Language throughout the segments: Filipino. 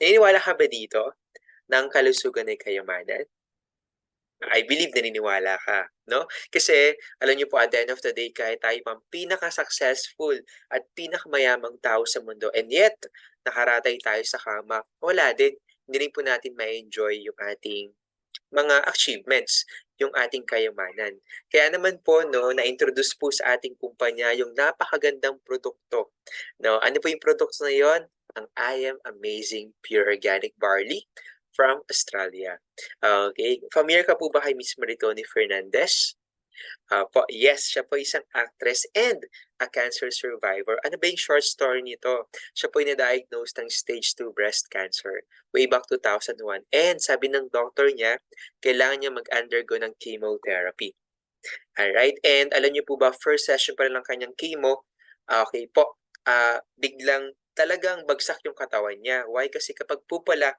Naniniwala ka ba dito na ang kalusugan ay kayamanan? I believe naniniwala ka, 'no? Kasi alam niyo po at the end of the day kahit tayo pang pinaka-successful at pinakamayamang tao sa mundo and yet nakaratay tayo sa kama, wala din. Hindi rin po natin ma-enjoy yung ating mga achievements, yung ating kayamanan. Kaya naman po 'no, na-introduce po sa ating kumpanya yung napakagandang produkto, 'no. Ano po yung produkto na yun? Ang I Am Amazing Pure Organic Barley from Australia. Okay, familiar ka po ba kay Miss Maritoni Fernandez? Po, yes, siya po isang actress and a cancer survivor. Ano ba yung short story nito? Siya po ay na-diagnose ng stage 2 breast cancer way back 2001. And sabi ng doctor niya, kailangan niya mag-undergo ng chemotherapy. Alright, and alam niyo po ba, first session pa lang ng kanyang chemo, okay po, biglang talagang bagsak yung katawan niya. Why? Kasi kapag po pala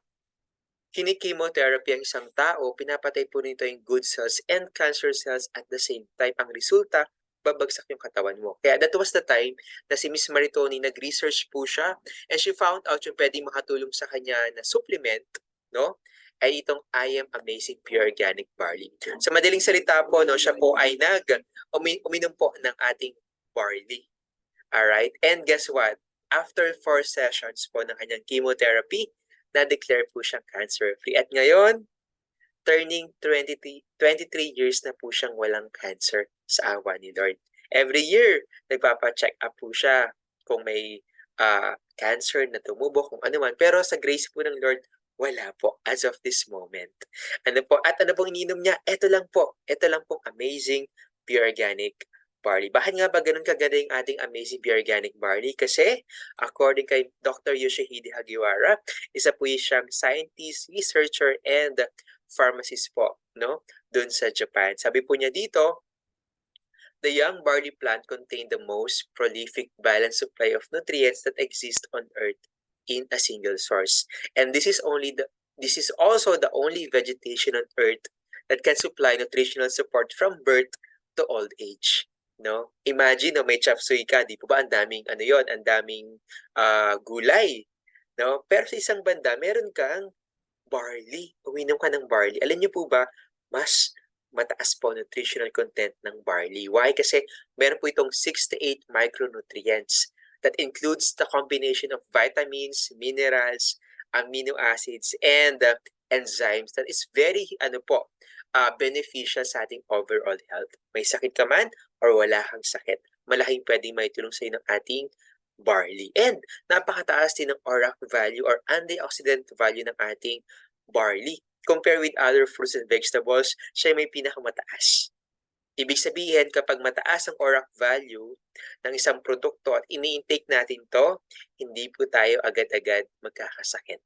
kini-chemotherapy ang isang tao, pinapatay po nito yung good cells and cancer cells at the same time. Ang resulta, babagsak yung katawan mo. Kaya that was the time na si Miss Maritoni nag-research po siya and she found out yung pwedeng makatulong sa kanya na supplement, no? Ay itong I Am Amazing Pure Organic Barley. Sa madaling salita po, no, siya po ay uminom po ng ating barley. Alright? And guess what? After 4 sessions po ng kanyang chemotherapy, na-declare po siyang cancer-free. At ngayon, turning 23 years na po siyang walang cancer sa awa ni Lord. Every year, nagpapa-check up po siya kung may cancer na tumubo, kung ano man. Pero sa grace po ng Lord, wala po as of this moment. Ano po? At ano pong ininom niya? Ito lang po. Ito lang pong amazing pure organic barley. Bakit nga ba ganun kaganda yung ating amazing pure organic barley? Kasi according kay Dr. Yoshihide Hagiwara, isa po siyang scientist, researcher, and pharmacist po, no? Doon sa Japan. Sabi po niya dito, the young barley plant contain the most prolific balanced supply of nutrients that exist on earth in a single source. And this is also the only vegetation on earth that can supply nutritional support from birth to old age. No? Imagine, no, may chop suey ka, di po ba? Ang daming, ano yon, ang daming gulay. No? Pero sa isang banda, meron kang barley. Uminom ka ng barley. Alam niyo po ba, mas mataas po nutritional content ng barley. Why? Kasi meron po itong 6 to 8 micronutrients that includes the combination of vitamins, minerals, amino acids, and enzymes that is very beneficial sa ating overall health. May sakit ka man or wala kang sakit, malaking pwedeng maitulong sa iyo ng ating barley. And napakataas din ng ORAC value or antioxidant value ng ating barley. Compare with other fruits and vegetables, siya may pinakamataas. Ibig sabihin, kapag mataas ang ORAC value ng isang produkto at ini-intake natin to, hindi po tayo agad-agad magkakasakit.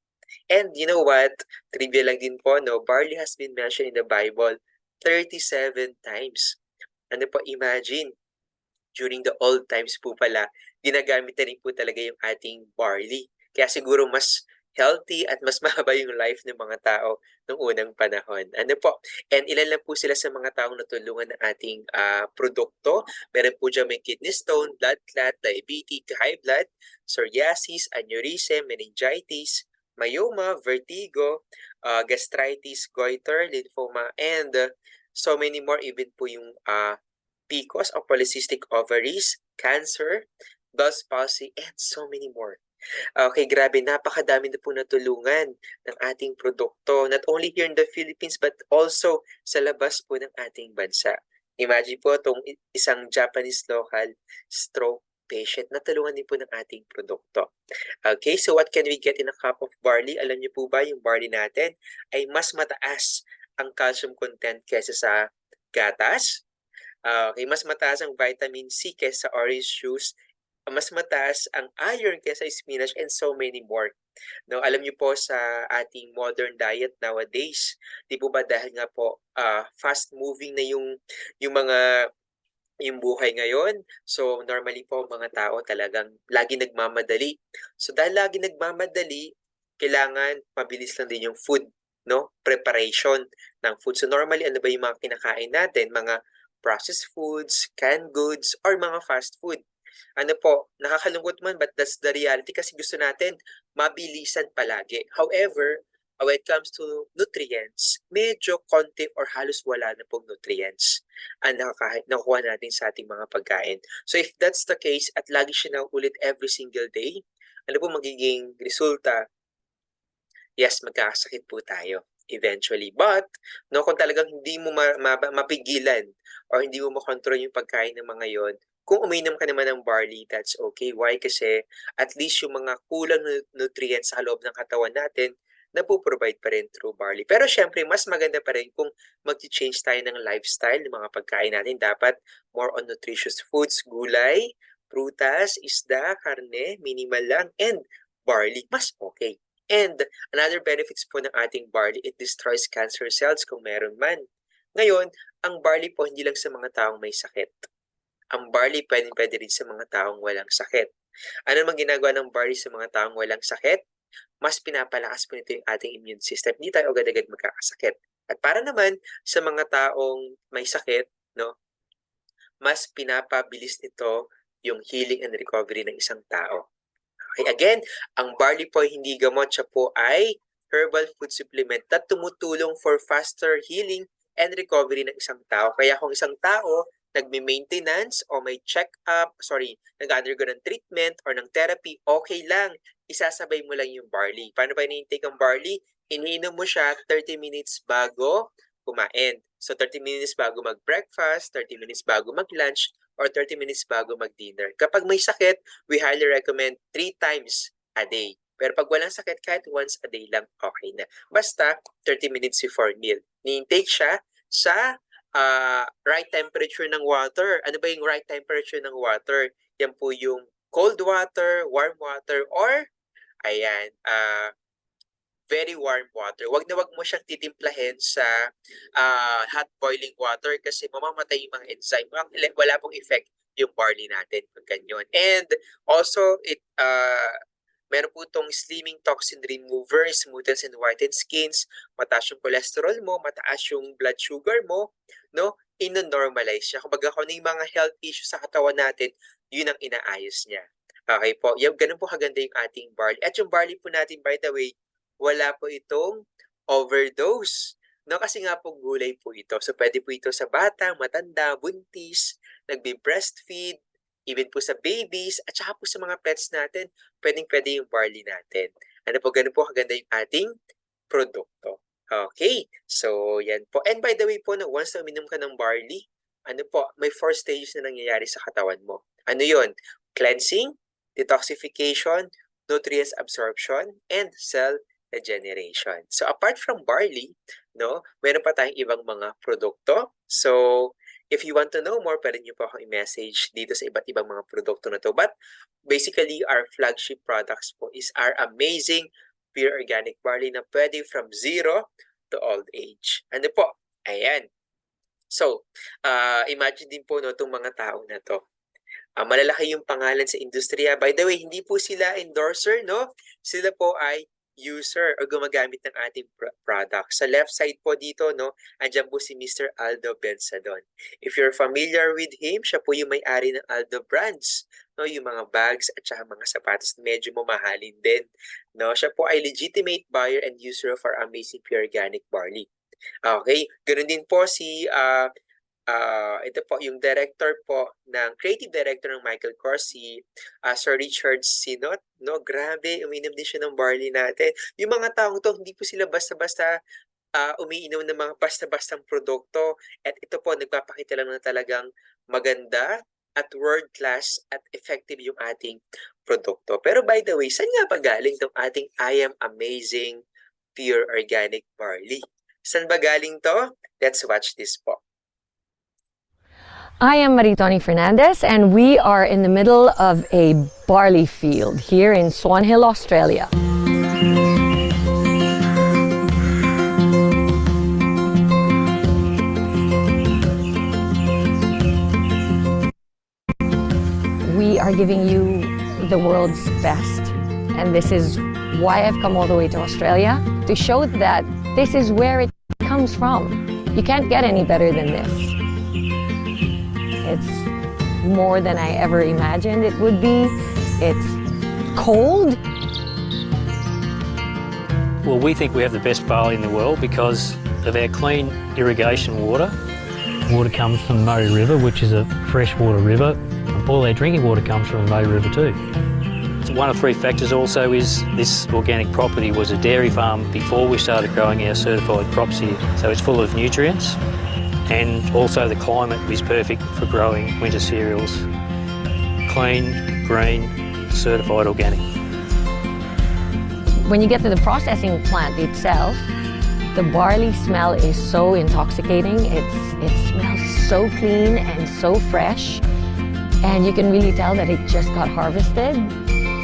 And you know what? Trivia lang din po, no? Barley has been mentioned in the Bible 37 times. Ano po, imagine, during the old times po pala, ginagamit na rin po talaga yung ating barley. Kaya siguro mas healthy at mas mahaba yung life ng mga tao noong unang panahon. Ano po? And ilan lang po sila sa mga taong natulungan ng ating produkto. Meron po dyan may kidney stone, blood clot, diabetes, high blood, psoriasis, aneurysm, meningitis, myoma, vertigo, gastritis, goiter, lymphoma, and so many more. Even po yung PCOS o polycystic ovaries, cancer, Bell's palsy, and so many more. Okay, grabe, napakadami na po natulungan ng ating produkto, not only here in the Philippines but also sa labas po ng ating bansa. Imagine po itong isang Japanese local stroke patient na tulungan din po ng ating produkto. Okay, so what can we get in a cup of barley? Alam niyo po ba yung barley natin ay mas mataas ang calcium content kaysa sa gatas? Okay, mas mataas ang vitamin C kaysa orange juice, mas mataas ang iron kaysa spinach, and so many more. No, alam niyo po sa ating modern diet nowadays, 'di po ba dahil nga po fast moving na yung mga yung buhay ngayon. So normally po mga tao talagang lagi nagmamadali. So dahil lagi nagmamadali, kailangan mabilis lang din yung food, no? Preparation ng food. So normally ano ba yung mga kinakain natin? Mga processed foods, canned goods, or mga fast food. Ano po, nakakalungkot man but that's the reality kasi gusto natin mabilisan palagi. However, when it comes to nutrients, medyo konti or halos wala na pong nutrients ang nakuha natin sa ating mga pagkain. So if that's the case at lagi siya nauulit every single day, ano po magiging resulta? Yes, magkakasakit po tayo eventually. But, no, kung talagang hindi mo mapigilan or hindi mo makontrol yung pagkain ng mga yon, kung uminom ka naman ng barley, that's okay. Why? Kasi at least yung mga kulang na nutrients sa loob ng katawan natin, napoprovide pa rin through barley. Pero syempre, mas maganda pa rin kung mag-change tayo ng lifestyle ng mga pagkain natin. Dapat more on nutritious foods, gulay, prutas, isda, karne, minimal lang, and barley, mas okay. And another benefits po ng ating barley, it destroys cancer cells kung meron man. Ngayon, ang barley po hindi lang sa mga taong may sakit. Ang barley pwede rin sa mga taong walang sakit. Ano namang ginagawa ng barley sa mga taong walang sakit? Mas pinapalakas po nito yung ating immune system. Hindi tayo agad-agad magkakasakit. At para naman sa mga taong may sakit, no, mas pinapabilis nito yung healing and recovery ng isang tao. Okay, again, ang barley po ay hindi gamot, siya po ay herbal food supplement na tumutulong for faster healing and recovery ng isang tao. Kaya kung isang tao nagme-maintenance o may check-up, nag-undergo ng treatment or ng therapy, okay lang, isasabay mo lang yung barley. Paano ba ini-intake ang barley? Iniinom mo siya 30 minutes bago kumain. So 30 minutes bago mag-breakfast, 30 minutes bago mag-lunch, or 30 minutes bago mag-dinner. Kapag may sakit, we highly recommend 3 times a day. Pero pag walang sakit, kahit once a day lang, okay na. Basta, 30 minutes before meal. Ni-intake siya sa right temperature ng water. Ano ba yung right temperature ng water? Yan po yung cold water, warm water, or very warm water. Wag mo siyang titimplahin sa hot boiling water kasi mamamatay yung mga enzyme. Wala pong effect yung barley natin pag ganyan. And also, meron po itong slimming toxin remover, smoothens and whitens skins, mataas yung cholesterol mo, mataas yung blood sugar mo, no? Ino-normalize siya. Kumbaga kung ano yung mga health issues sa katawan natin, yun ang inaayos niya. Okay po, ganun po kaganda yung ating barley. At yung barley po natin, by the way, wala po itong overdose. No, kasi nga po gulay po ito. So pwede po ito sa bata, matanda, buntis, nagbe-breastfeed, even po sa babies, at saka po sa mga pets natin, pwedeng-pwede yung barley natin. Ano po, ganun po kaganda yung ating produkto. Okay, so yan po. And by the way po, once na uminom ka ng barley, ano po, may 4 stages na nangyayari sa katawan mo. Ano yon? Cleansing, detoxification, nutrients absorption, and cell regeneration. So apart from barley, no, meron pa tayong ibang mga produkto. So if you want to know more, pwede nyo po akong i-message dito sa iba't ibang mga produkto na to. But basically, our flagship products po is our amazing pure organic barley na pwede from 0 to old age. Ano po? Ayan. So, imagine din po no, itong mga tao na to. Malalaki yung pangalan sa industriya. By the way, hindi po sila endorser, no? Sila po ay user or gumagamit ng ating product. Sa left side po dito, no, andyan po si Mr. Aldo Benzadon. If you're familiar with him, siya po yung may-ari ng Aldo Brands, no, yung mga bags at saka mga sapatos medyo mamahalin din, no. Siya po ay legitimate buyer and user of our amazing pure organic barley. Okay, ganoon din po si ito po yung director po creative director ng Michael Kors, si Sir Richard Sinot, no? Grabe, uminom din siya ng barley natin. Yung mga taong to, hindi po sila basta-basta umiinom ng mga basta-bastang produkto. At ito po, nagpapakita lang na talagang maganda at world-class at effective yung ating produkto. Pero by the way, saan nga pa galing itong ating I Am Amazing Pure Organic Barley? Saan ba galing to? Let's watch this po. I am Maritoni Fernandez, and we are in the middle of a barley field here in Swan Hill, Australia. We are giving you the world's best, and this is why I've come all the way to Australia, to show that this is where it comes from. You can't get any better than this. It's more than I ever imagined it would be. It's cold. Well, we think we have the best barley in the world because of our clean irrigation water. Water comes from the Murray River, which is a freshwater river. All our drinking water comes from the Murray River too. One of three factors also is this organic property was a dairy farm before we started growing our certified crops here. So it's full of nutrients, and also the climate is perfect for growing winter cereals. Clean, green, certified organic. When you get to the processing plant itself, the barley smell is so intoxicating. It smells so clean and so fresh. And you can really tell that it just got harvested.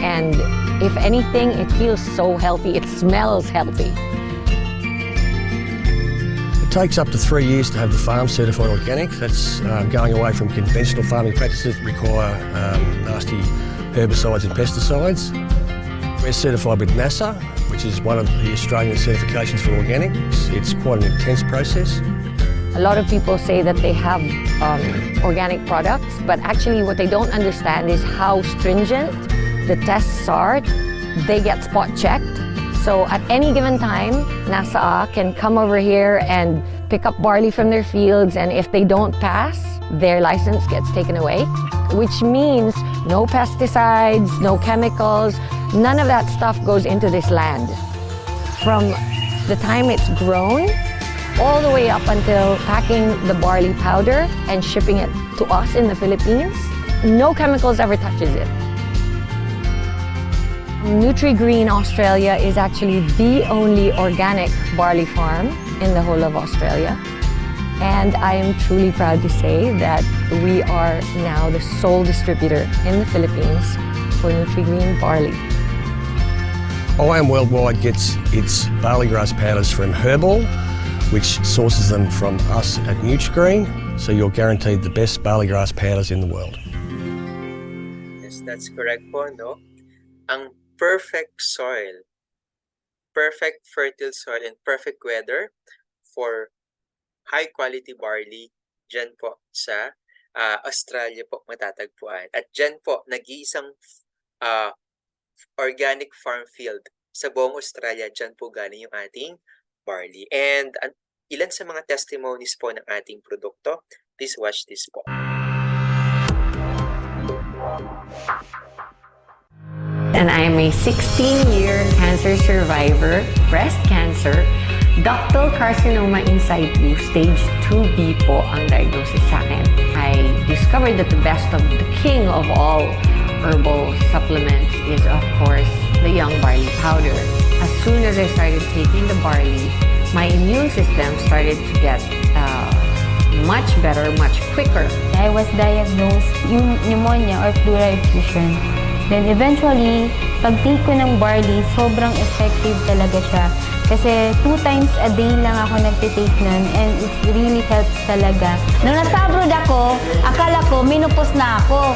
And if anything, it feels so healthy. It smells healthy. It takes up to 3 years to have the farm certified organic. That's going away from conventional farming practices that require nasty herbicides and pesticides. We're certified with NASA, which is one of the Australian certifications for organic. It's quite an intense process. A lot of people say that they have organic products, but actually what they don't understand is how stringent the tests are. They get spot checked. So at any given time, NASA can come over here and pick up barley from their fields, and if they don't pass, their license gets taken away, which means no pesticides, no chemicals, none of that stuff goes into this land. From the time it's grown, all the way up until packing the barley powder and shipping it to us in the Philippines, no chemicals ever touches it. Nutri-Green Australia is actually the only organic barley farm in the whole of Australia. And I am truly proud to say that we are now the sole distributor in the Philippines for Nutri-Green barley. IAM Worldwide gets its barley grass powders from Herbal, which sources them from us at Nutri-Green, so you're guaranteed the best barley grass powders in the world. Yes, that's correct po, no? Ang perfect soil, perfect fertile soil, and perfect weather for high-quality barley, dyan po sa Australia po matatagpuan. At dyan po, nag-iisang organic farm field sa buong Australia, dyan po galing yung ating barley. And ilan sa mga testimonies po ng ating produkto, please watch this po. And I am a 16-year cancer survivor, breast cancer, ductal carcinoma in situ, stage 2B po ang diagnosis sa akin. I discovered that the best of the king of all herbal supplements is, of course, the young barley powder. As soon as I started taking the barley, my immune system started to get much better, much quicker. I was diagnosed yung pneumonia or pleural effusion. Then eventually, pag-take ko ng barley, sobrang effective talaga siya. Kasi 2 times a day lang ako nagtitake nun and it really helps talaga. Nung nasa abroad ako, akala ko menopause na ako.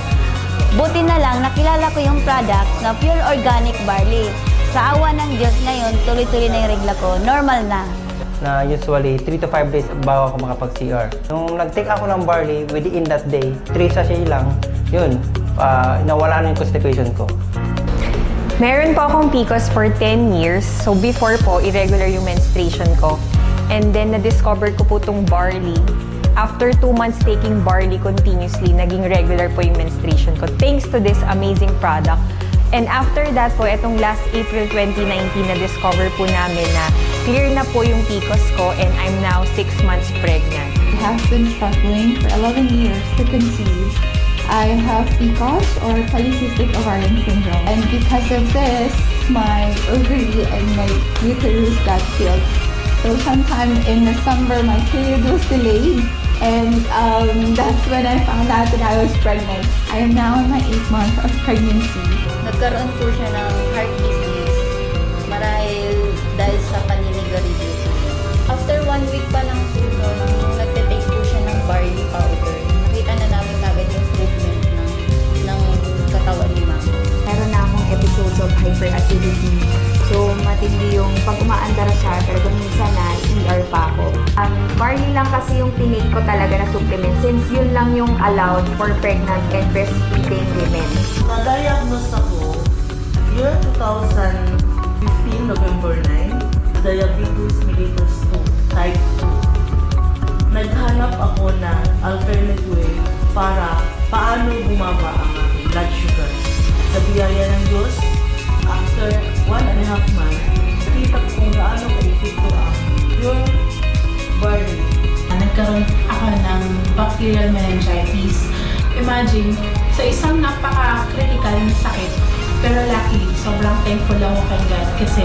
Buti na lang, nakilala ko yung product na pure organic barley. Sa awa ng Diyos ngayon, tuloy-tuloy na yung regla ko. Normal na. Na usually 3 to 5 days bago ako makapag-CR. Nung nag-take ako ng barley, within that day, 3 sachet lang, yun, nawala na yung constipation ko. Meron po akong PCOS for 10 years. So before po, irregular yung menstruation ko. And then na-discover ko po itong barley. After 2 months taking barley continuously, naging regular po yung menstruation ko. Thanks to this amazing product. And after that po, itong last April 2019, na-discover po namin na clear na po yung PCOS ko and I'm now 6 months pregnant. I have been struggling for 11 years to conceive. I have PCOS or polycystic ovarian syndrome. And because of this, my ovary and my uterus got filled. So sometime in December, my period was delayed. And that's when I found out that I was pregnant. I am now in my 8th month of pregnancy. Nagkaroon po siya ng heart disease dahil sa paninigarilyo. After 1 week pa lang po, nagtitake po siya ng barley powder. Nakita na namin agad yung improvement ng katawan ni mama. Meron na akong episodes of hyperacidity. So, matindi yung pag umaandar siya, talagang minsan na ER pa ako. Barley lang kasi yung tinake ko talaga na supplement since yun lang yung allowed for pregnant and breastfeeding women. Na-diagnose ako year 2015, November 9, diabetes mellitus 2, type 2. Naghanap ako ng alternate way para paano bumaba ang aking blood sugar. Sa biyaya ng Diyos, after 1.5 months, nakita ko kung gaano ka-epekto ang pure barley. Nagkaroon ako ng bacterial meningitis. Imagine, sa isang napaka-critical na sakit, pero luckily, sobrang thankful lang ako kay God kasi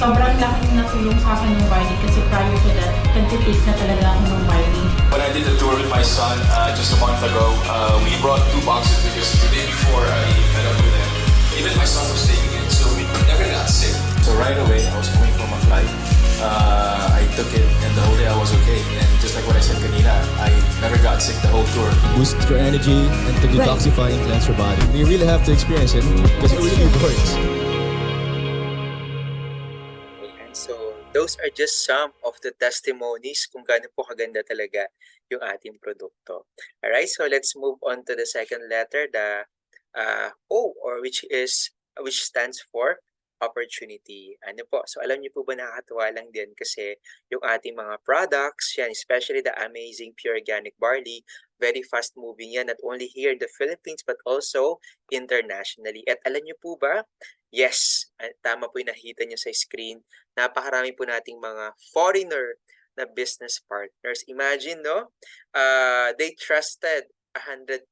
sobrang laking natulong sa akin ng barley kasi prior to that, nagtitake na talaga ako ng barley. When I did the tour with my son just a month ago, we brought 2 boxes because the day before I met up with him, even my son was taking it, so we never got sick. So right away, I was coming from a flight. I took it and the whole day I was okay. And just like what I said kanina, I never got sick the whole tour. Boosts your energy and to detoxify and cleanse your body. You really have to experience it because it really works. And so, those are just some of the testimonies kung gaano po kaganda talaga yung ating produkto. Alright, so let's move on to the second letter, the O, or which stands for opportunity. Ano po? So alam niyo po ba, nakakatuwa lang din kasi yung ating mga products, yan, especially the amazing pure organic barley, very fast moving yan, not only here in the Philippines but also internationally. At alam niyo po ba, yes, tama po yung nakita niyo sa screen, napakarami po nating mga foreigner na business partners. Imagine, no? They trusted 100%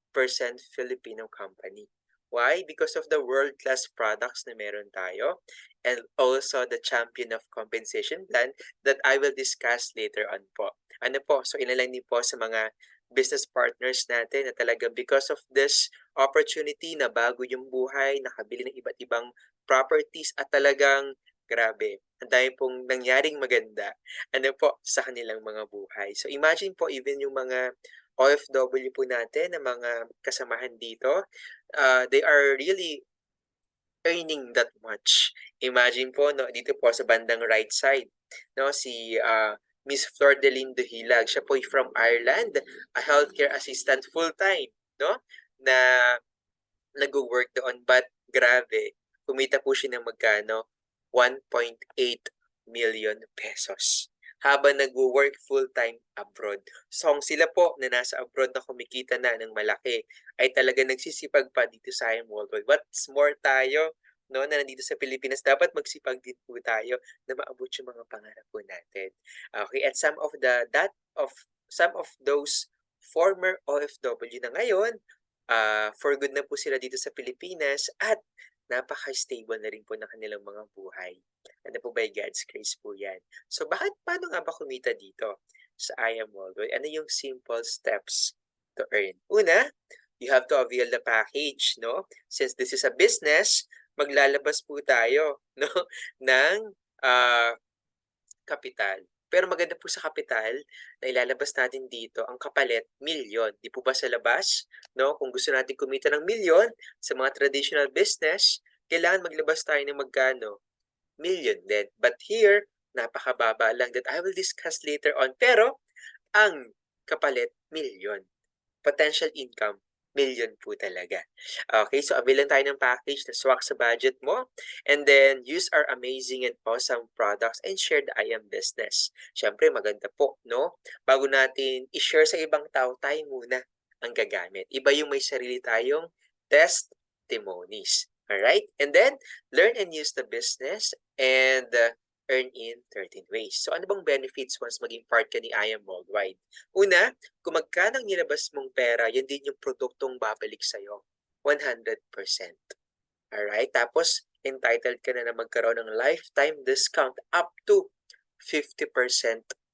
Filipino company. Why? Because of the world-class products na meron tayo and also the champion of compensation plan that I will discuss later on po. Ano po? So inalign din po sa mga business partners natin na talagang because of this opportunity na bago yung buhay, nakabili ng iba't ibang properties at talagang grabe, ang dami pong nangyaring maganda ano po sa kanilang mga buhay. So imagine po even yung mga OFW po natin, na mga kasamahan dito, they are really earning that much. Imagine po, no, dito po sa bandang right side, no, si Miss Flordeline Duhilag, siya po from Ireland, a healthcare assistant full-time, no, na nag-work doon, but grabe, kumita po siya ng magkano? 1.8 million pesos. Habang nag-work full-time abroad. So, sila po na nasa abroad na kumikita na ng malaki ay talaga nagsisipag pa dito sa I Am Worldwide. What's more tayo, no, na nandito sa Pilipinas, dapat magsipag din po tayo na maabot yung mga pangarap po natin. Okay, at some of those former OFW na ngayon, for good na po sila dito sa Pilipinas at napaka-stable na rin po ng kanilang mga buhay. Ano po by God's grace po yan. So paano nga ba kumita dito sa I Am Worldwide? Ano yung simple steps to earn? Una, you have to avail the package, no? Since this is a business, maglalabas po tayo, no, ng kapital. Pero maganda po sa kapital na ilalabas natin dito ang kapalit, milyon. Di po ba sa labas? No? Kung gusto natin kumita ng milyon sa mga traditional business, kailangan maglabas tayo ng magkano? Million din. But here, napakababa lang that I will discuss later on. Pero ang kapalit, milyon. Potential income, million po talaga. Okay, so avail lang tayo ng package na swak sa budget mo. And then, use our amazing and awesome products and share the I Am business. Siyempre, maganda po, no? Bago natin i-share sa ibang tao, tayo muna ang gagamit. Iba yung may sarili tayong testimonies. Alright? And then, learn and use the business and earn in 13 ways. So, ano bang benefits once maging part ka ni I Am Worldwide? Una, kung magkano ang nilabas mong pera, yan din yung produktong babalik sa'yo. 100%. Alright? Tapos, entitled ka na magkaroon ng lifetime discount up to 50%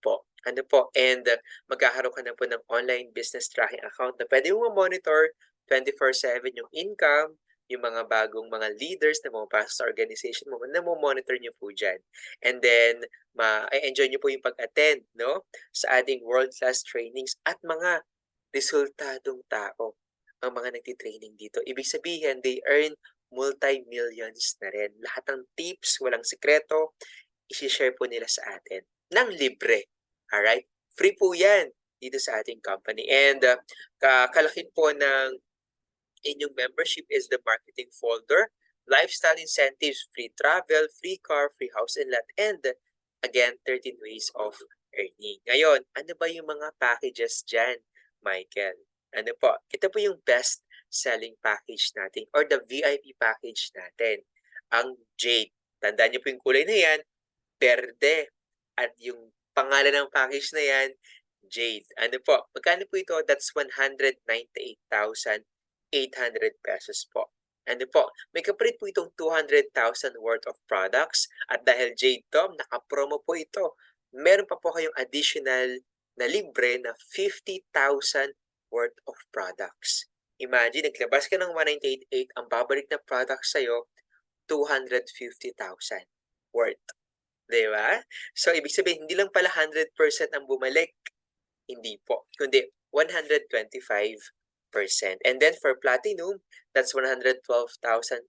po. Ano po? And magkakaroon ka na po ng online business tracking account na pwede mo monitor 24/7 yung income, yung mga bagong mga leaders na pumapasok sa organization mo, na monitor nyo po dyan. And then, ma-enjoy nyo po yung pag-attend, no, sa ating world-class trainings at mga resultadong tao ang mga nagtitraining dito. Ibig sabihin, they earn multi-millions na rin. Lahat ng tips, walang sikreto, isi-share po nila sa atin ng libre. Alright? Free po yan. dito sa ating company. And kalakip po ng inyong membership is the marketing folder, lifestyle incentives, free travel, free car, free house and lot, and again, 13 ways of earning. Ngayon, ano ba yung mga packages dyan, Michael? Ano po? Ito po yung best selling package natin or the VIP package natin. Ang Jade. Tandaan niyo po yung kulay na yan, berde. At yung pangalan ng package na yan, Jade. Ano po? Magkano po ito? That's 198,800 pesos po. Ano po? May kapalit po itong 200,000 worth of products. At dahil Jade to, naka-promo po ito. Meron pa po kayong additional na libre na 50,000 worth of products. Imagine, naglabas ka ng 198,800, ang babalik na products sa'yo, 250,000 worth. Diba? So, ibig sabihin, hindi lang pala 100% ang bumalik. Hindi po. Kundi 125%. And then for platinum, that's 112,000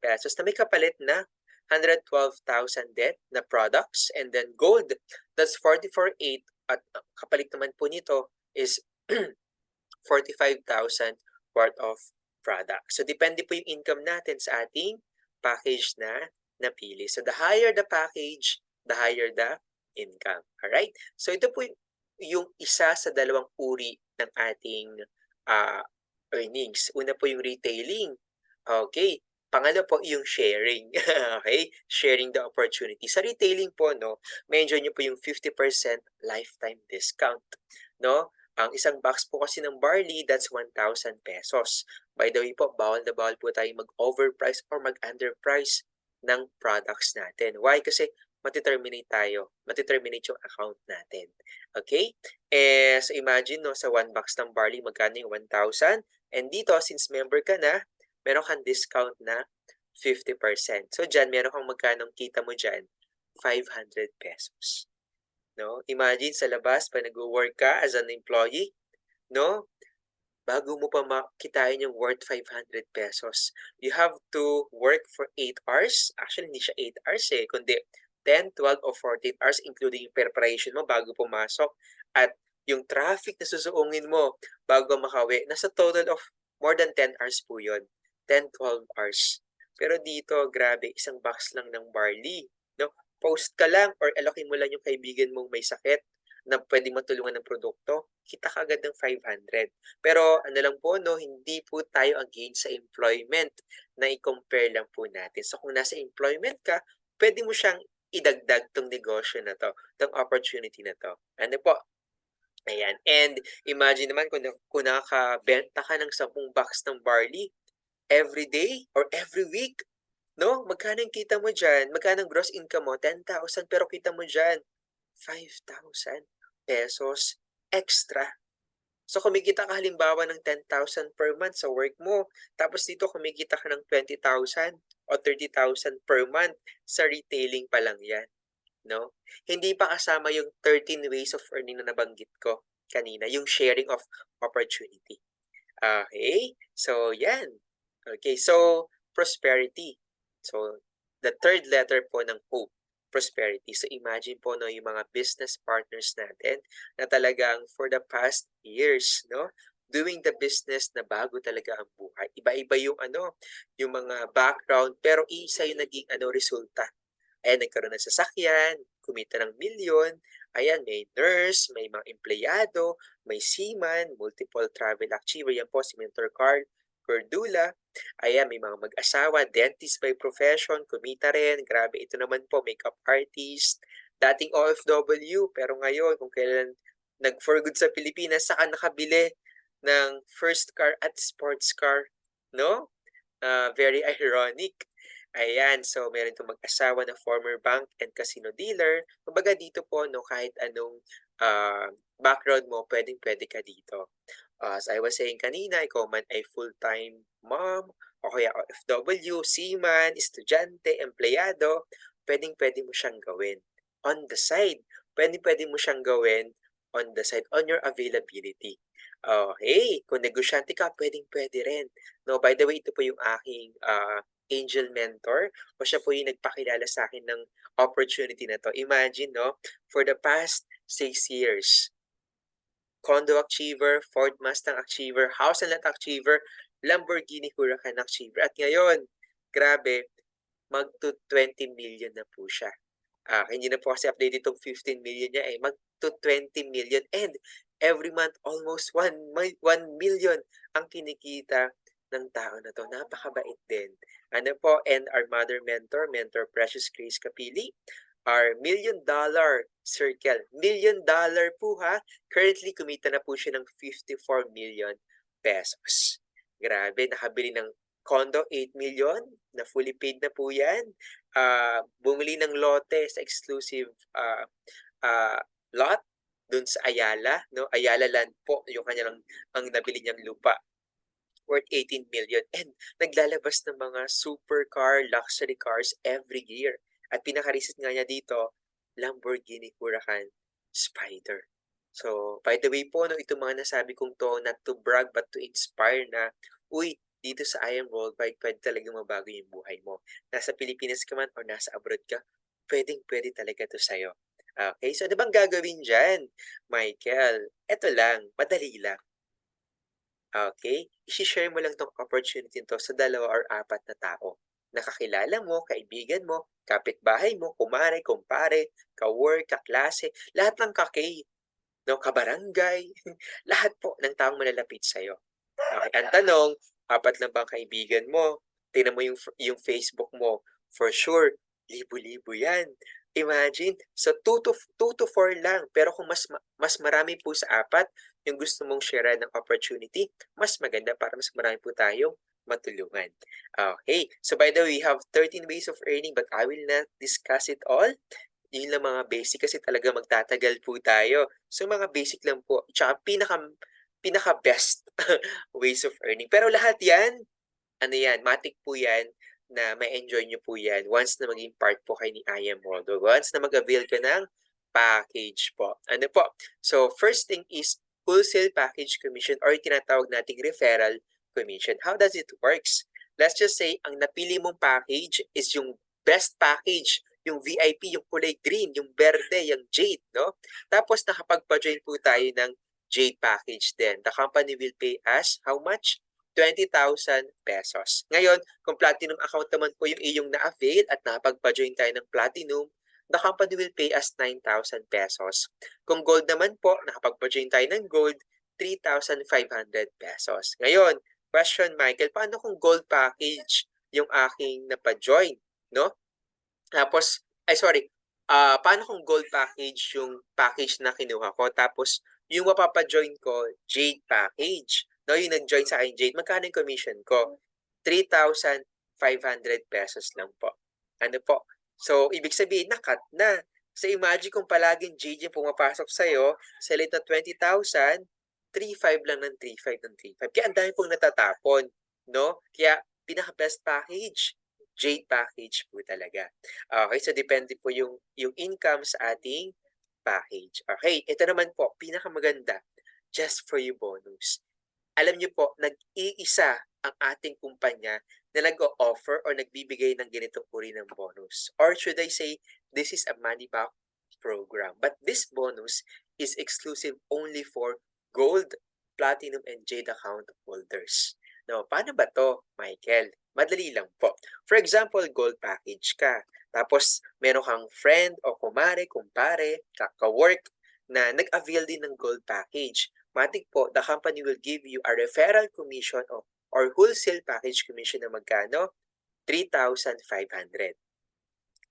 pesos na may kapalit na 112,000 din na products. And then gold, that's 44,800 at kapalit naman po nito is 45,000 worth of products. So depende po yung income natin sa ating package na napili. So the higher the package, the higher the income. Alright? So ito po yung isa sa dalawang uri ng ating earnings. Una po yung retailing. Okay. Pangalawa po yung sharing. Okay? Sharing the opportunity. Sa retailing po, no, may enjoy nyo po yung 50% lifetime discount. No? Ang isang box po kasi ng barley, that's 1,000 pesos. By the way po, bawal na bawal po tayo mag-overprice or mag-underprice ng products natin. Why? Kasi matiterminate tayo. Matiterminate yung account natin. Okay? So imagine, no, sa one box ng barley, magkano yung 1,000? And dito, since member ka na, meron kang discount na 50%. So dyan, meron kang magkanong kita mo dyan? 500 pesos. No? Imagine sa labas, pag nag-work ka as an employee, no? Bago mo pa makitain yung worth 500 pesos, you have to work for 8 hours. Actually, hindi siya 8 hours kundi 10, 12, or 14 hours including yung preparation mo bago pumasok. At yung traffic na susuungin mo bago makawi, nasa total of more than 10 hours po yun. 10, 12 hours. Pero dito, grabe, isang box lang ng barley. No? Post ka lang or alokin mo lang yung kaibigan mong may sakit na pwedeng matulungan ng produkto, kita ka agad ng 500. Pero ano lang po, no, hindi po tayo against sa employment na i-compare lang po natin. So kung nasa employment ka, pwede mo siyang idagdag tong negosyo na to, tong opportunity na to. Ano po? Ayan. And imagine naman kung nakakabenta ka ng 10 box ng barley every day or every week, no? Magkano yung kita mo dyan? Magkano ang gross income mo? 10,000 pero kita mo dyan 5,000 pesos extra. So kumikita ka halimbawa ng 10,000 per month sa work mo. Tapos dito kumikita ka ng 20,000 o 30,000 per month sa retailing pa lang yan. No? Hindi pa kasama yung 13 ways of earning na nabanggit ko kanina, yung sharing of opportunity. Okay? So yan. Okay, so prosperity. So the third letter po ng hope, prosperity. So imagine po, no, yung mga business partners natin na talagang for the past years, no, doing the business na bago talaga ang buhay. Iba-iba yung yung mga background, pero isa yung naging resulta. Ayan, nagkaroon ng sasakyan, kumita ng milyon, ayan, may nurse, may mga empleyado, may seaman, multiple travel achiever, yan po si Mentor Carl Cordula. Ayan, may mga mag-asawa, dentist by profession, kumita rin. Grabe, ito naman po, makeup artist, dating OFW, pero ngayon, kung kailan nag-for good sa Pilipinas, saka nakabili ng first car at sports car, no? Very ironic. Ayan, so meron itong mag-asawa na former bank and casino dealer. Kumbaga dito po, no, kahit anong background mo, pwede ka dito. As I was saying kanina, ikaw man ay full-time mom, o kaya OFW, seaman, estudyante, empleyado, pwede mo siyang gawin. On the side, pwede mo siyang gawin on the side, on your availability. Okay, kung negosyante ka, pwede rin. No, by the way, ito po yung aking angel mentor, o siya po yung nagpakilala sa akin ng opportunity na to. Imagine, no, for the past 6 years, Condo Achiever, Ford Mustang Achiever, House and Lot Achiever, Lamborghini Huracan Achiever. At ngayon, grabe, mag-to 20 million na po siya. Hindi na po kasi updated itong 15 million niya mag-to 20 million. And every month, almost 1 million ang kinikita ng tao na to. Napakabait din. Ano po, and our mother mentor, Mentor Precious Grace Capili, our $1 million circle. $1 million po ha. Currently, kumita na po siya ng 54 million pesos. Grabe, nakabili ng condo, 8 million, na fully paid na po yan. Bumili ng lote sa exclusive lot dun sa Ayala, no? Ayala Land po, yung kanyang ang nabili niyang lupa, worth 18 million. And naglalabas ng mga supercar, luxury cars every year. At pinaka-recent nga niya dito, Lamborghini Huracan Spider. So, by the way po, no, itong mga nasabi kong to, not to brag but to inspire na, uy, dito sa I Am Worldwide, pwede talagang mabago yung buhay mo. Nasa Pilipinas ka man o nasa abroad ka, pwedeng-pwede talaga to sa'yo. Okay, so ano bang gagawin dyan, Michael? Ito lang, madali lang. Okay, isi-share mo lang tong opportunity to sa 2 or 4 na tao. Nakakilala mo, kaibigan mo, kapitbahay mo, kumare, kumpare, ka-work, kaklase, lahat ng ka-K, no, kabarangay, lahat po ng taong malalapit sa'yo. Okay, ang tanong, 4 lang bang kaibigan mo? Tingnan mo yung Facebook mo. For sure, libo-libo yan. Imagine, so 2 to 4 lang. Pero kung mas marami po sa 4, yung gusto mong share ng opportunity, mas maganda para mas marami po tayong matulungan. Okay, so by the way, we have 13 ways of earning but I will not discuss it all. Yun lang mga basic kasi talaga magtatagal po tayo. So mga basic lang po. Tsaka pinaka-best ways of earning. Pero lahat yan, matik po yan na may enjoy nyo po yan once na maging part po kayo ni I Am Worldwide. Once na mag-avail ka ng package po. Ano po? So, first thing is wholesale package commission or tinatawag nating referral commission. How does it works? Let's just say, ang napili mong package is yung best package, yung VIP, yung kulay green, yung berde, yung jade, no? Tapos nakapagpa-join po tayo ng jade package din. The company will pay us how much? 20,000 pesos. Ngayon, kung platinum account naman po yung iyong na-avail at nakapagpa-join tayo ng platinum, the company will pay us 9,000 pesos. Kung gold naman po, nakapagpa-join tayo ng gold, 3,500 pesos. Ngayon, question, Michael, paano kung gold package yung aking napa-join, no? Tapos, paano kung gold package yung package na kinuha ko? Tapos, yung mapapa-join ko, Jade package. No, yung nag-join sa akin, Jade, magkano yung commission ko? 3,500 pesos lang po. Ano po? So, ibig sabihin, na-cut na. So, imagine kung palaging Jade yung pumapasok sa'yo, sa late na 20,000, 3,500 lang ng 3,500 ng 3,500. Kaya ang dami pong natatapon, no? Kaya, pinaka-best package, Jade package po talaga. Okay, so depende po yung income sa ating package. Okay, ito naman po, pinakamaganda, just for you bonus. Alam niyo po, nag-iisa ang ating kumpanya na nag-o-offer or nagbibigay ng ganitong uri ng bonus. Or should I say, this is a money back program. But this bonus is exclusive only for gold, platinum, and jade account holders. Now, paano ba to, Michael? Madali lang po. For example, gold package ka. Tapos, meron kang friend o kumare, kumpare, ka-work na nag-avail din ng gold package. Matik po, the company will give you a referral commission or wholesale package commission na magkano? 3,500.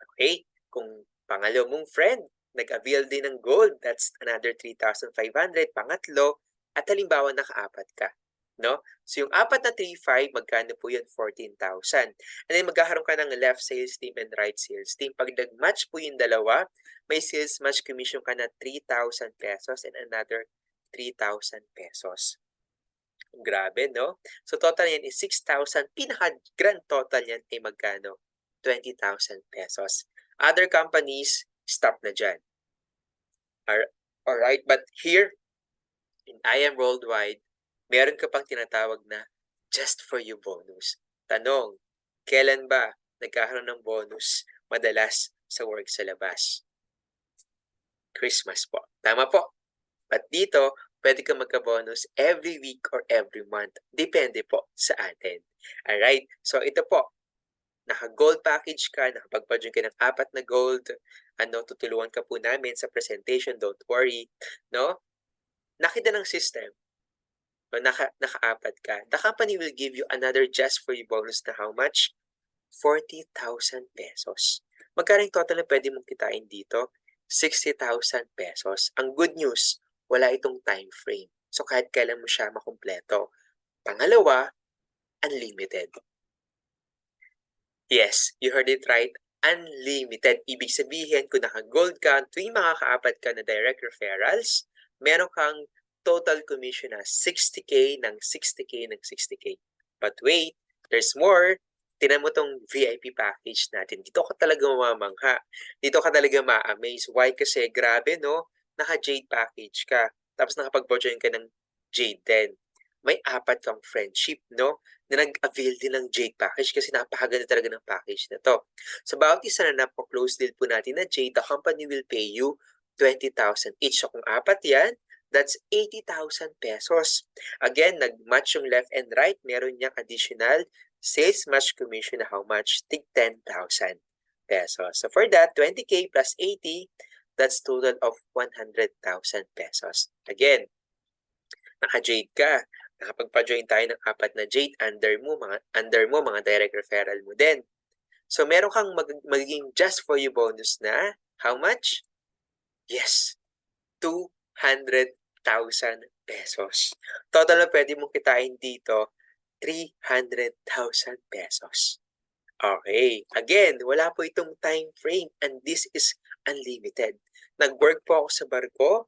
Okay? Kung pangalo mong friend, nag-avail din ng gold, that's another 3,500. Pangatlo, at halimbawa naka-4 ka. No? So yung 4 na 3,500, magkano po yun? 14,000. And then magkakaroon ka ng left sales team and right sales team. Pag nag-match po yung dalawa, may sales match commission ka na 3,000 pesos and another 3,000 pesos. Grabe, no? So total yan is 6,000. Pinaka-grand total yan ay magkano? 20,000 pesos. Other companies, stop na dyan. Alright, but here, in I Am Worldwide, meron ka pang tinatawag na just for you bonus. Tanong, kailan ba nagkakaroon ng bonus madalas sa work sa labas? Christmas po. Tama po. But dito, pwede kang magka-bonus every week or every month. Depende po sa atin. Alright? So ito po, naka-gold package ka, nakapag-budget ka ng 4 na gold, tutulungan ka po namin sa presentation, don't worry, no? Nakita ng system, naka-4 ka, the company will give you another just for you bonus na how much? 40,000 pesos. Magkano yung total na pwede mong kitain dito? 60,000 pesos. Ang good news, wala itong time frame. So kahit kailan mo siya makumpleto. Pangalawa, unlimited. Yes, you heard it right. Unlimited. Ibig sabihin, kung naka-gold ka, tuwing makaka-4 ka na direct referrals, meron kang total commission na 60K ng 60K ng 60K. But wait, there's more. Tinan mo tong VIP package natin. Dito ka talaga mamamangha. Dito ka talaga ma-amaze. Why? Kasi grabe, no? Naka-Jade package ka. Tapos nakapag-join ka ng Jade din. May 4 kang friendship, no? Na nag-avail din ng Jade package kasi napakaganda talaga ng package na to. So, bawat isa na napo-close deal po natin na Jade, the company will pay you 20,000 each. So, kung 4 yan, that's 80,000 pesos. Again, nag-match yung left and right. Meron niyang additional sales match commission na how much? Tig 10,000 pesos. So, for that, 20K plus 80, that's total of 100,000 pesos. Again, naka-Jade ka. Nakapagpa-join tayo ng 4 na Jade, under mo mga direct referral mo din. So, meron kang magiging just for you bonus na how much? Yes, 200,000 pesos. Total na pwede mong kitain dito, 300,000 pesos. Okay. Again, wala po itong time frame and this is unlimited. Nag-work po ako sa barko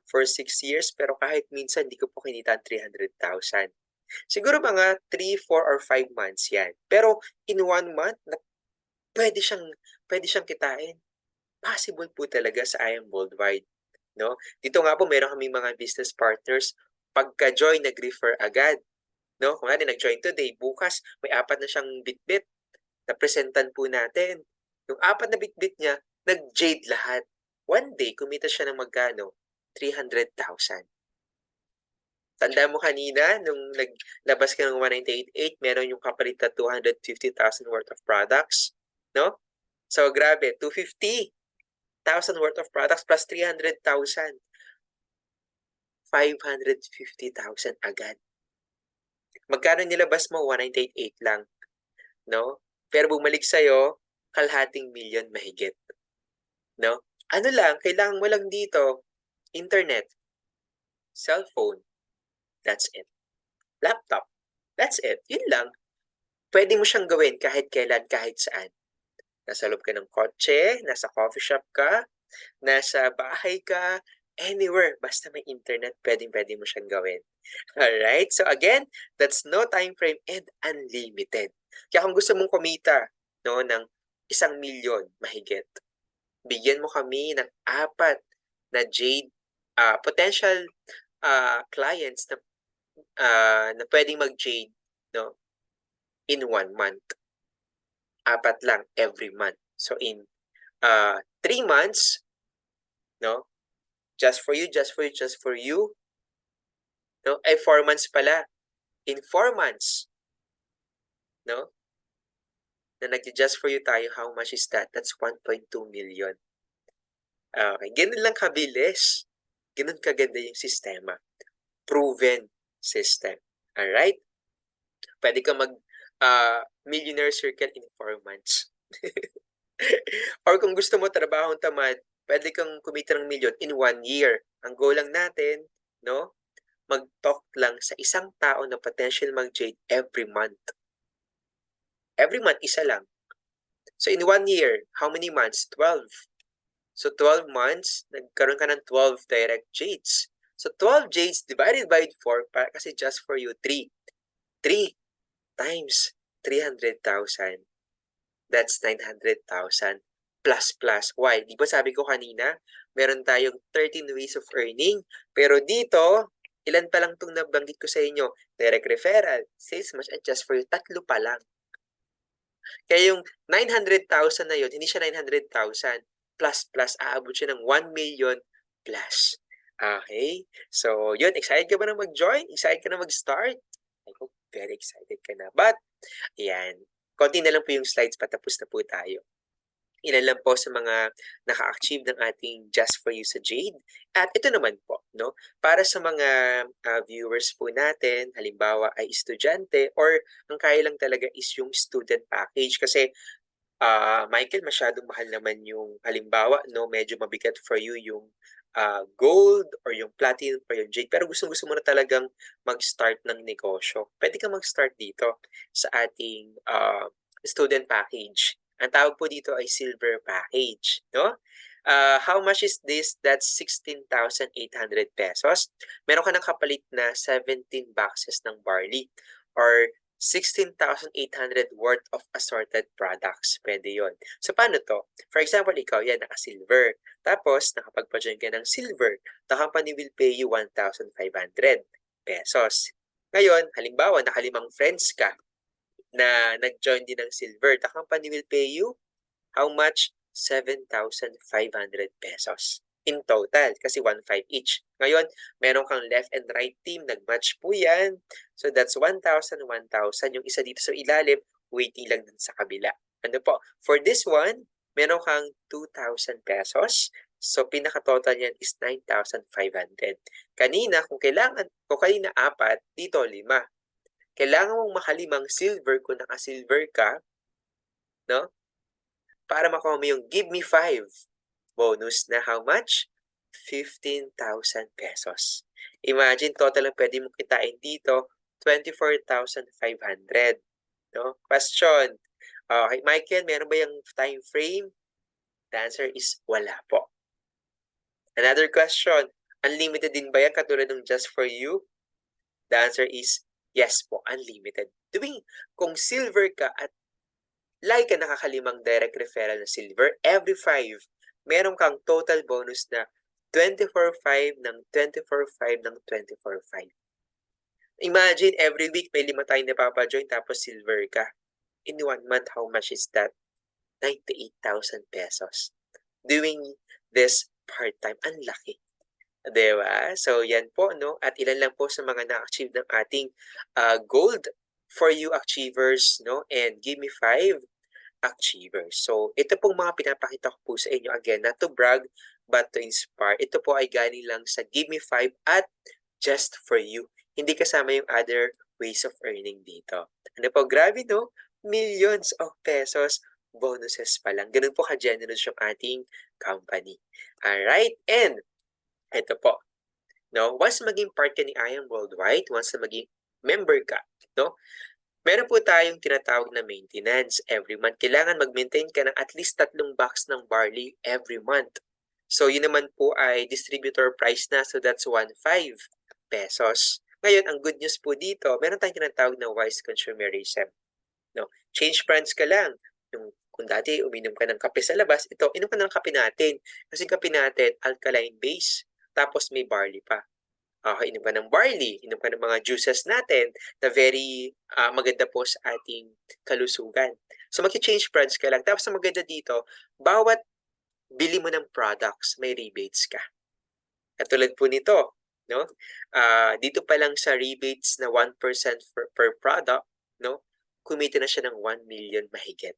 for 6 years pero kahit minsan hindi ko po kinita 300,000. Siguro mga 3, 4, or 5 months yan. Pero in 1 month, pwede siyang kitain. Possible po talaga sa I Am Worldwide. No? Dito nga po, meron kami mga business partners. Pagka-join, nag-refer agad. No? Kung nga nag-join today, bukas, may 4 na siyang bitbit. Na-presentan po natin. Yung 4 na bitbit niya, nag-Jade lahat. One day, kumita siya ng magkano? 300,000. Tanda mo kanina, nung naglabas ka ng 198.8, meron yung kapalit na 250,000 worth of products. No? So, grabe, 250,000 worth of products plus 300,000. 550,000 agad. Magkano nilabas mo? 198.8 lang. No? Pero bumalik sa'yo, kalahating milyon mahigit. No? Ano lang, kailangan mo lang dito, internet, cellphone, that's it. Laptop, that's it. Yun lang. Pwede mo siyang gawin kahit kailan, kahit saan. Nasa loob ka ng kotse, nasa coffee shop ka, nasa bahay ka, anywhere, basta may internet, pwede mo siyang gawin. Alright? So again, that's no time frame and unlimited. Kaya kung gusto mong kumita ng 1 milyon mahigit, bigyan mo kami ng 4 na Jade potential clients na pwedeng mag-Jade in 1 month. 4 lang every month. So in 3 months, just for you, 4 months pala. In 4 months, na nag-just for you tayo, how much is that? That's 1.2 million. Okay, ganun lang kabilis. Ganun kaganda yung sistema. Proven system. Alright? Pwede ka millionaire circle in 4 months. Or kung gusto mo trabahong tamad, pwede kang kumita ng milyon in 1 year. Ang goal lang natin, mag-talk lang sa isang tao na potential mag-Jade every month. Every month, isa lang. So in 1 year, how many months? 12. So 12 months, nagkaroon ka ng 12 direct Jades. So 12 Jades divided by 4, kasi just for you, 3. 3 times 300,000. That's 900,000 plus. Why? Di ba sabi ko kanina, meron tayong 13 ways of earning. Pero dito, ilan pa lang itong nabanggit ko sa inyo? Direct referral, sales match, and just for you, 3 pa lang. Kaya yung 900,000 na yun, hindi siya 900,000 plus, aabot siya ng 1 million plus. Okay. So, yun. Excited ka ba na mag-join? Excited ka na mag-start? I hope very excited ka na. But, ayan. Konti na lang po yung slides, patapos na po tayo. Ilan lang po sa mga naka-achieve ng ating Just For You sa Jade. At ito naman po, no? Para sa mga viewers po natin, halimbawa ay estudyante or ang kaya lang talaga is yung student package. Kasi, Michael, masyadong mahal naman yung halimbawa, no? Medyo mabigat for you yung gold or yung platinum or yung jade. Pero gusto mo na talagang mag-start ng negosyo. Pwede kang mag-start dito sa ating student package. Ang tawag po dito ay silver package, no? How much is this? That's 16,800 pesos. Meron ka ng kapalit na 17 boxes ng barley or 16,800 worth of assorted products. Pwede yon. So, paano to? For example, ikaw yan, naka-silver. Tapos, nakapagpa-join ka ng silver. The company will pay you 1,500 pesos. Ngayon, halimbawa, nakalimang friends ka na nag-join din ng silver. The company will pay you how much? 7,500 pesos in total kasi 1,500 each. Ngayon, meron kang left and right team, nag-match po yan. So that's 1,000, 1,000. Yung isa dito sa ilalim, waiting lang dun sa kabila. Ano po? For this one, meron kang 2,000 pesos. So pinaka-total niyan is 9,500. Kanina, kung kanina 4, dito 5. Kailangan mong makalimang silver kung naka-silver ka, no? Para makuha mo yung give me 5. Bonus na how much? 15,000 pesos. Imagine, total ang pwede mong kitain dito, 24,500. No? Question. Okay, Michael, meron ba yung time frame? The answer is wala po. Another question. Unlimited din ba yan katulad ng Just For You? The answer is yes po, unlimited. Kung silver ka at like ka nakakalimang direct referral na silver, every 5, meron kang total bonus na 24,500 ng 24,500 ng 24,500. Imagine, every week may 5 tayong napapajoin tapos silver ka. In 1 month, how much is that? 98,000 pesos. Doing this part-time, ang laki. Diba? So, yan po, no? At ilan lang po sa mga na-achieve ng ating gold for you achievers, no? And give me 5 achievers. So, ito pong mga pinapakita ko po sa inyo, again, not to brag, but to inspire. Ito po ay galing lang sa Give Me 5 at Just For You. Hindi kasama yung other ways of earning dito. Ano po, grabe, no? Millions of pesos bonuses pa lang. Ganun po ka-generous yung ating company. Alright, and ito po, no? Once maging part ka ni I Am Worldwide, once na maging member ka, no? Meron po tayong tinatawag na maintenance every month. Kailangan mag-maintain ka ng at least 3 box ng barley every month. So, yun naman po ay distributor price na. So, that's 1,500 pesos. Ngayon, ang good news po dito, meron tayong tinatawag na wise consumerism. No? Change brands ka lang. Kung dati uminom ka ng kape sa labas, ito, inom ka ng kape natin. Kasi kape natin, alkaline base. Tapos may barley pa. Inom ka ng barley, inom ka ng mga juices natin na very maganda po sa ating kalusugan. So, mag-change brands ka lang. Tapos, ang maganda dito, bawat bili mo ng products, may rebates ka. At tulad po nito, no? Dito pa lang sa rebates na 1% per product, no? Kumita na siya ng 1 million mahigit.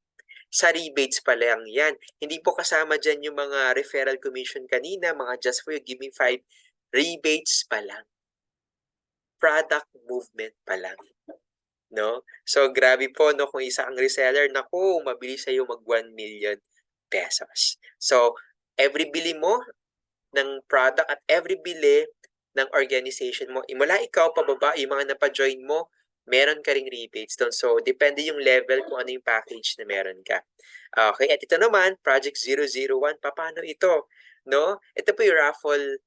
Sa rebates pa lang yan. Hindi po kasama dyan yung mga referral commission kanina, mga Just For You, Give Me 5, rebates pa lang. Product movement pa lang. No? So, grabe po, no? Kung isa ang reseller, naku, mabilis sa'yo mag 1 million pesos. So, every bili mo ng product at every bili ng organization mo, mula ikaw pababa, yung mga napajoin mo, meron ka ring rebates doon. So, depende yung level kung ano yung package na meron ka. Okay, at ito naman, Project 001, paano ito? No? Ito po yung raffle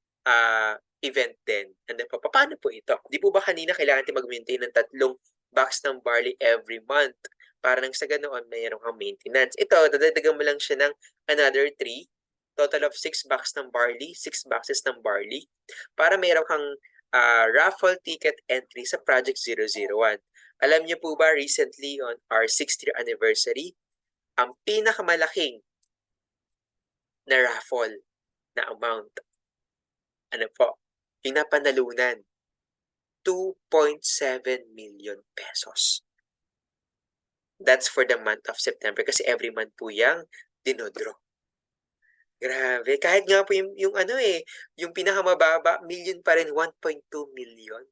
event din. And then, paano po ito? Di po ba kanina kailangan natin mag-maintain ng 3 box ng barley every month? Para nang sa ganoon, mayroon kang maintenance. Ito, dadagdagan mo lang siya ng another 3. Total of 6 box ng barley, 6 boxes ng barley. Para mayroon kang raffle ticket entry sa Project 001. Alam niyo po ba, recently on our 6th year anniversary, ang pinakamalaking na raffle na amount, ano po, yung napanalunan, 2.7 million pesos. That's for the month of September kasi every month po yang dinodraw. Grabe, kahit nga po yung ano yung pinakamababa, million pa rin, 1.2 million.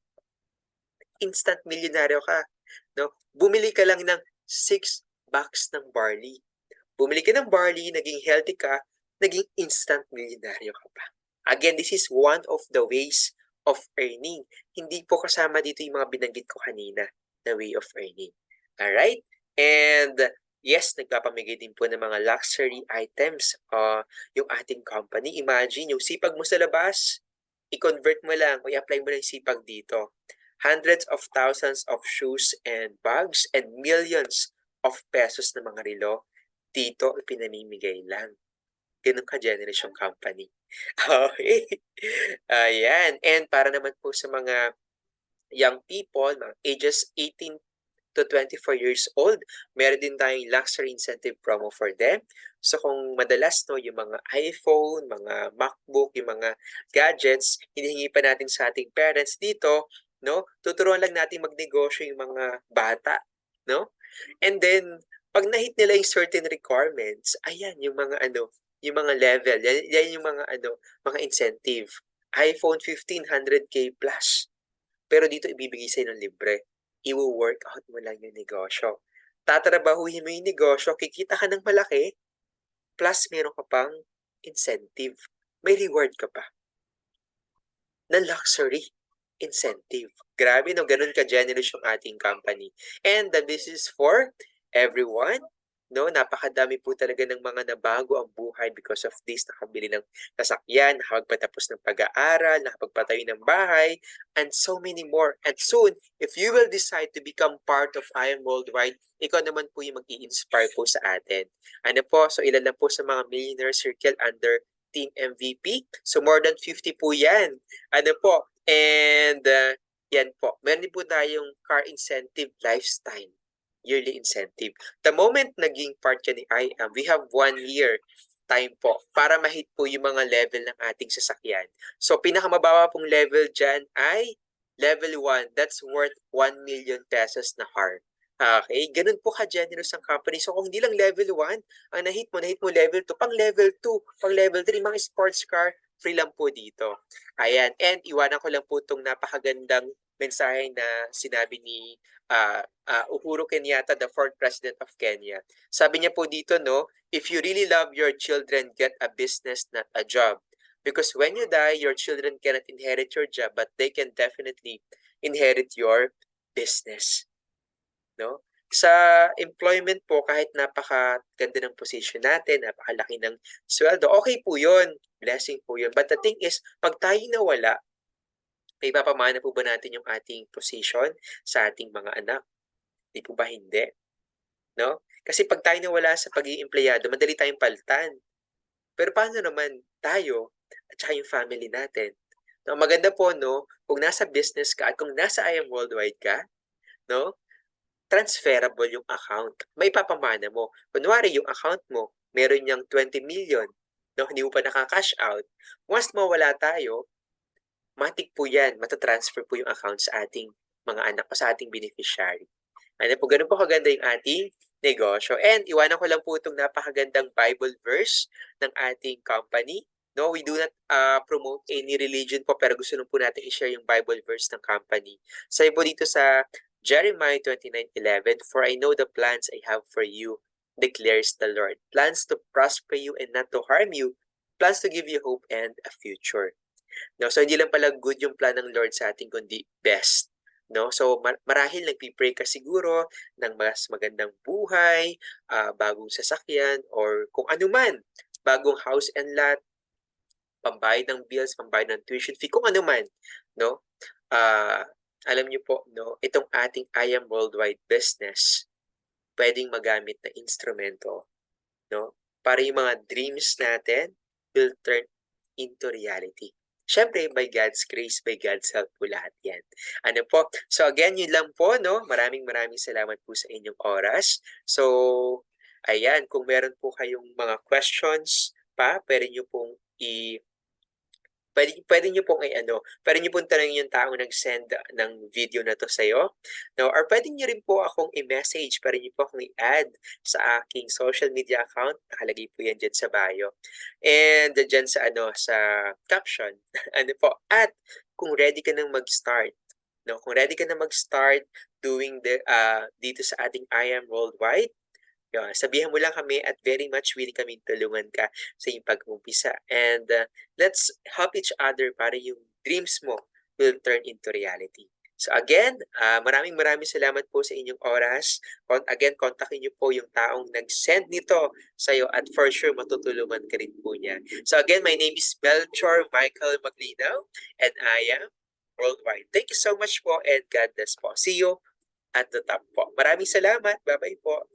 Instant milyonaryo ka, no? Bumili ka lang ng 6 bags ng barley. Bumili ka ng barley, naging healthy ka, naging instant milyonaryo ka pa. Again, this is one of the ways of earning. Hindi po kasama dito yung mga binanggit ko kanina na way of earning. Alright? And yes, nagpapamigay din po ng mga luxury items yung ating company. Imagine, yung sipag mo sa labas, i-convert mo lang o i-apply mo lang yung sipag dito. Hundreds of thousands of shoes and bags and millions of pesos na mga relo, dito pinamimigay lang. Ganun ka-generation company. Okay. Ayan. And para naman po sa mga young people, mga ages 18 to 24 years old, meron din tayong luxury incentive promo for them. So kung madalas yung mga iPhone, mga MacBook, yung mga gadgets, hinihingi pa natin sa ating parents dito, no? Tuturuan lang natin magnegosyo yung mga bata, no? And then pag na-hit nila yung certain requirements, ayan yung mga yung mga level, yan yung mga mga incentive. iPhone 15 100K plus. Pero dito ibibigay sa'yo ng libre. I-work out mo lang yung negosyo. Tatrabahuhin mo yung negosyo, kikita ka ng malaki, plus meron ka pang incentive. May reward ka pa. Na luxury incentive. Grabe, no? Ganun ka-generous yung ating company. And this is for everyone. No, napakadami po talaga ng mga nabago ang buhay because of this. Nakabili ng sasakyan, nakapagpatapos ng pag-aaral, nakapagpatayo ng bahay, and so many more. And soon, if you will decide to become part of I Am Worldwide, ikaw naman po yung mag-i-inspire po sa atin. Ano po, so ilan lang po sa mga millionaire circle under Team MVP. So more than 50 po yan. Ano po, and yan po. Meron din po tayong car incentive lifestyle. Yearly incentive. The moment naging part ka ni IAM, we have 1 year time po para ma-hit po yung mga level ng ating sasakyan. So, pinakamababa pong level dyan ay level 1. That's worth 1 million pesos na car. Okay? Ganun po ka-generous ang company. So, kung hindi lang level 1, ang na-hit mo level 2, pang level 2, pang level 3, mga sports car, free lang po dito. Ayan. And iwanan ko lang po itong napakagandang mensahe na sinabi ni Uhuru Kenyatta, the 4th President of Kenya. Sabi niya po dito, no, if you really love your children, get a business, not a job. Because when you die, your children cannot inherit your job, but they can definitely inherit your business. No? Sa employment po, kahit napakaganda ng position natin, napakalaki ng sweldo, okay po yun. Blessing po yun. But the thing is, pag tayo nawala, may papamana po ba natin yung ating position sa ating mga anak? Di po ba hindi? No? Kasi pag tayo nawala sa pagiging empleyado, madali tayong palitan. Pero paano naman tayo at saka yung family natin? No, maganda po, no, kung nasa business ka at kung nasa I Am Worldwide ka, no, transferable yung account. May papamana mo. Kunwari, yung account mo, meron niyang 20 million, no, hindi mo pa nakaka-cash out. Once mawala tayo, matik po yan, matatransfer po yung account sa ating mga anak o sa ating beneficiary. Ano po, ganun po kaganda yung ating negosyo. And iwanan ko lang po itong napakagandang Bible verse ng ating company. No, we do not promote any religion po, pero gusto lang po natin i-share yung Bible verse ng company. Sabi po dito sa Jeremiah 29:11, "For I know the plans I have for you, declares the Lord. Plans to prosper you and not to harm you. Plans to give you hope and a future." No, so hindi lang pala good yung plan ng Lord sa ating, kundi best. No, so marahil nagpi-pray ka siguro ng mas magandang buhay, bagong sasakyan, or kung ano man, bagong house and lot, pambayad ng bills, pambayad ng tuition fee, kung ano man, no? Alam niyo po, no, itong ating I Am Worldwide business, pwedeng magamit na instrumento, no? Para yung mga dreams natin will turn into reality. Siyempre, by God's grace, by God's help po lahat yan. Ano po? So again, yun lang po, no? Maraming salamat po sa inyong oras. So, ayan, kung meron po kayong mga questions pa, pwede nyo pong pwede niyo pong pwede niyo pong tanungin yung taong nag-send ng video na to sa'yo, no? Or pwede niyo rin po akong i-message, pwede niyo po akong i-add sa aking social media account, nakalagay po yan dyan sa bio. And dyan sa sa caption, at kung ready ka nang mag-start, no? Kung ready ka na mag-start doing dito sa ating I Am Worldwide, sabihan mo lang kami at very much willing kaming tulungan ka sa iyong pag-umpisa. And let's help each other para yung dreams mo will turn into reality. So again, maraming salamat po sa inyong oras. Again, kontakin niyo po yung taong nag-send nito sa'yo at for sure matutulungan ka rin po niya. So again, my name is Melchor Michael Maglinaw and I am Worldwide. Thank you so much po and God bless po. See you at the top po. Maraming salamat. Bye-bye po.